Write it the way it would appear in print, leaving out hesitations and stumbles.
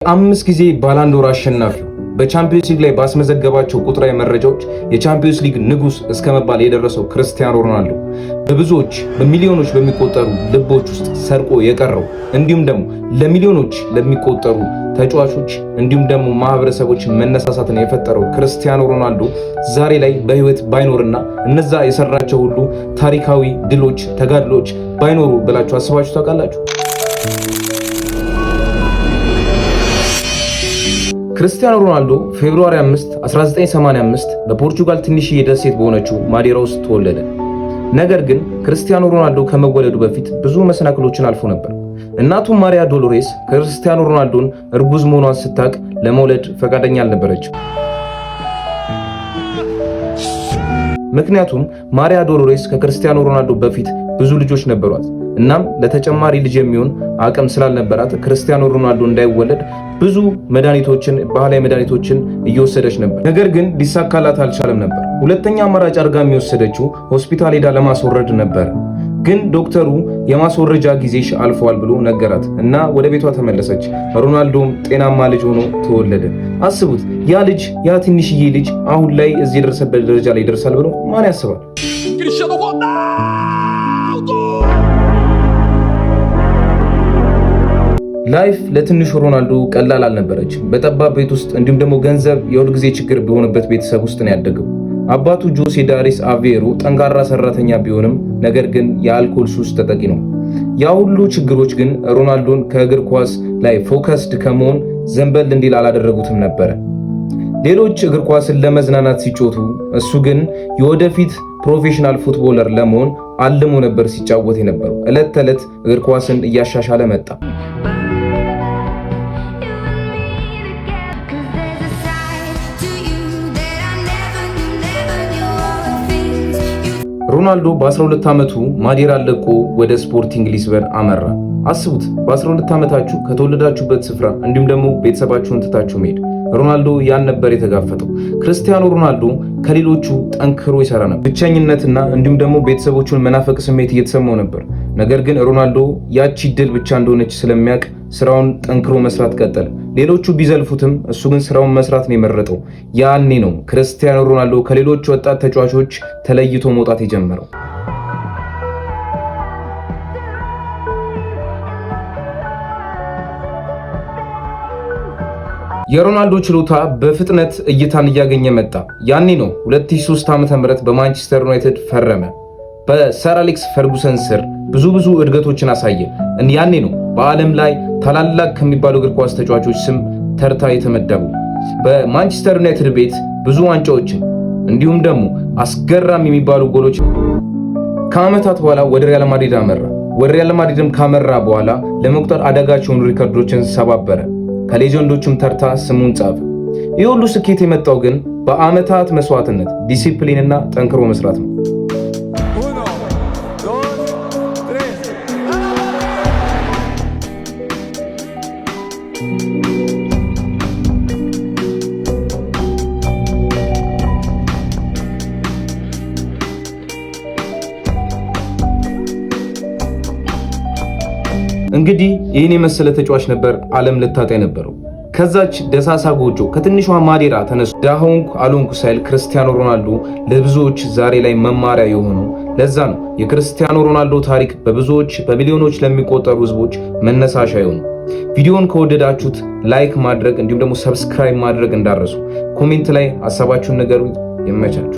5 ጊዜ ባላንዶር አሸናፊ በቻምፒዮንስ ሊግ ላይ ባስመዘገባቸው ቁጥራዊ መረጃዎች የቻምፒዮንስ ሊግ ንጉስ እስከመባል የደረሰው ክርስቲያኖ ሮናልዶ በብዙዎች በሚሊዮኖች በሚቆጠሩ ልቦች ውስጥ ሰርቆ የቀረው እንዲሁም ደግሞ ለሚሊዮኖች ለሚቆጠሩ ተጫዋቾች እንዲሁም ደግሞ ማህበረሰቦች መነሳሳትን የፈጠረው ክርስቲያኖ ሮናልዶ ዛሬ ላይ በህይወት ባይኖርና እነዛ የሰራቸው ሁሉ ታሪካዊ ድሎች ተጋድሎች ባይኖሩ ብላችሁ አስባችሁ ታውቃላችሁ? ክርስቲያኖ ሮናልዶ ፌብሩዋሪ 5 1985 በፖርቹጋል ትንሽዬ ደሴት በሆነችው ማዴራ ውስጥ ተወለደ። ነገር ግን ክርስቲያኖ ሮናልዶ ከመወለዱ በፊት ብዙ መሰናክሎችን አልፎ ነበር። እናቱ ማሪያ ዶሎሬስ ክርስቲያኖ ሮናልዶን እርጉዝ መሆኗን ስታቅ ለመውለድ ፈቃደኛ አልነበረችም። ምክንያቱም ማሪያ ዶሎሬስ ከክርስቲያኖ ሮናልዶ በፊት ብዙ ልጆች ነበሯት። እናም ለተጨማሪ ልጅ የሚሆን አቅም ስላልነበራት ክርስቲያኖ ሮናልዶ እንዳይወለድ ብዙ መድኃኒቶችን ባህላዊ መድኃኒቶችን እየወሰደች ነበር። ነገር ግን ሊሳካላት አልቻለም ነበር። ሁለተኛ አማራጭ አድርጋ የሚወሰደችው ሆስፒታል ሄዳ ለማስወረድ ነበር። ግን ዶክተሩ የማስወረጃ ጊዜሽ አልፏል ብሎ ነገራት እና ወደ ቤቷ ተመለሰች። ሮናልዶም ጤናማ ልጅ ሆኖ ተወለደ። አስቡት፣ ያ ልጅ ያ ትንሽዬ ልጅ አሁን ላይ እዚህ የደረሰበት ደረጃ ላይ ይደርሳል ብሎ ማን ያስባል? ላይፍ ለትንሹ ሮናልዶ ቀላል አልነበረችም። በጠባብ ቤት ውስጥ እንዲሁም ደግሞ ገንዘብ የሁል ጊዜ ችግር በሆነበት ቤተሰብ ውስጥ ነው ያደገው። አባቱ ጆሴ ዳሪስ አቬሮ ጠንካራ ሰራተኛ ቢሆንም ነገር ግን የአልኮል ሱስ ተጠቂ ነው። ያ ሁሉ ችግሮች ግን ሮናልዶን ከእግር ኳስ ላይ ፎከስድ ከመሆን ዘንበል እንዲል አላደረጉትም ነበረ። ሌሎች እግር ኳስን ለመዝናናት ሲጮቱ፣ እሱ ግን የወደፊት ፕሮፌሽናል ፉትቦለር ለመሆን አልሞ ነበር ሲጫወት የነበረው። ዕለት ተዕለት እግር ኳስን እያሻሻለ መጣ። ሮናልዶ በ12 ዓመቱ ማዴራ ለቆ ወደ ስፖርቲንግ ሊስበን አመራ። አስቡት፣ በ12 ዓመታችሁ ከተወለዳችሁበት ስፍራ እንዲሁም ደግሞ ቤተሰባችሁን ትታችሁ መሄድ። ሮናልዶ ያን ነበር የተጋፈጠው። ክርስቲያኖ ሮናልዶ ከሌሎቹ ጠንክሮ ይሰራ ነበር። ብቸኝነትና እንዲሁም ደግሞ ቤተሰቦቹን መናፈቅ ስሜት እየተሰማው ነበር። ነገር ግን ሮናልዶ ያቺ ድል ብቻ እንደሆነች ስለሚያውቅ ስራውን ጠንክሮ መስራት ቀጠለ። ሌሎቹ ቢዘልፉትም እሱ ግን ስራውን መስራት ነው የመረጠው። ያኔ ነው ክርስቲያኖ ሮናልዶ ከሌሎች ወጣት ተጫዋቾች ተለይቶ መውጣት የጀመረው። የሮናልዶ ችሎታ በፍጥነት እይታን እያገኘ መጣ። ያኔ ነው 2003 ዓ.ም በማንቸስተር ዩናይትድ ፈረመ። በሰር አሌክስ ፈርጉሰን ስር ብዙ እድገቶችን አሳየ። ያኔ ነው በዓለም ላይ ታላላቅ ከሚባሉ እግር ኳስ ተጫዋቾች ስም ተርታ የተመደቡ። በማንቸስተር ዩናይትድ ቤት ብዙ ዋንጫዎችን እንዲሁም ደግሞ አስገራሚ የሚባሉ ጎሎች ከዓመታት በኋላ ወደ ሪያል ማድሪድ አመራ። ወደ ሪያል ማድሪድም ካመራ በኋላ ለመቁጠር አዳጋች የሆኑ ሪከርዶችን ሰባበረ። ከሌጀንዶቹም ተርታ ስሙን ጻፈ። ይህ ሁሉ ስኬት የመጣው ግን በዓመታት መስዋዕትነት፣ ዲሲፕሊንና ጠንክሮ መስራት ነው። እንግዲህ ይህን የመሰለ ተጫዋች ነበር ዓለም ልታጣ የነበረው። ከዛች ደሳሳ ጎጆ ከትንሿ ማዴራ ተነስቶ ዳሆንኩ አሎንኩ ሳይል ክርስቲያኖ ሮናልዶ ለብዙዎች ዛሬ ላይ መማሪያ የሆነው ለዛ ነው የክርስቲያኖ ሮናልዶ ታሪክ በብዙዎች በሚሊዮኖች ለሚቆጠሩ ህዝቦች መነሳሻ የሆነው። ቪዲዮውን ከወደዳችሁት ላይክ ማድረግ እንዲሁም ደግሞ ሰብስክራይብ ማድረግ እንዳረሱ። ኮሜንት ላይ ሐሳባችሁን ንገሩኝ። ይመቻችሁ።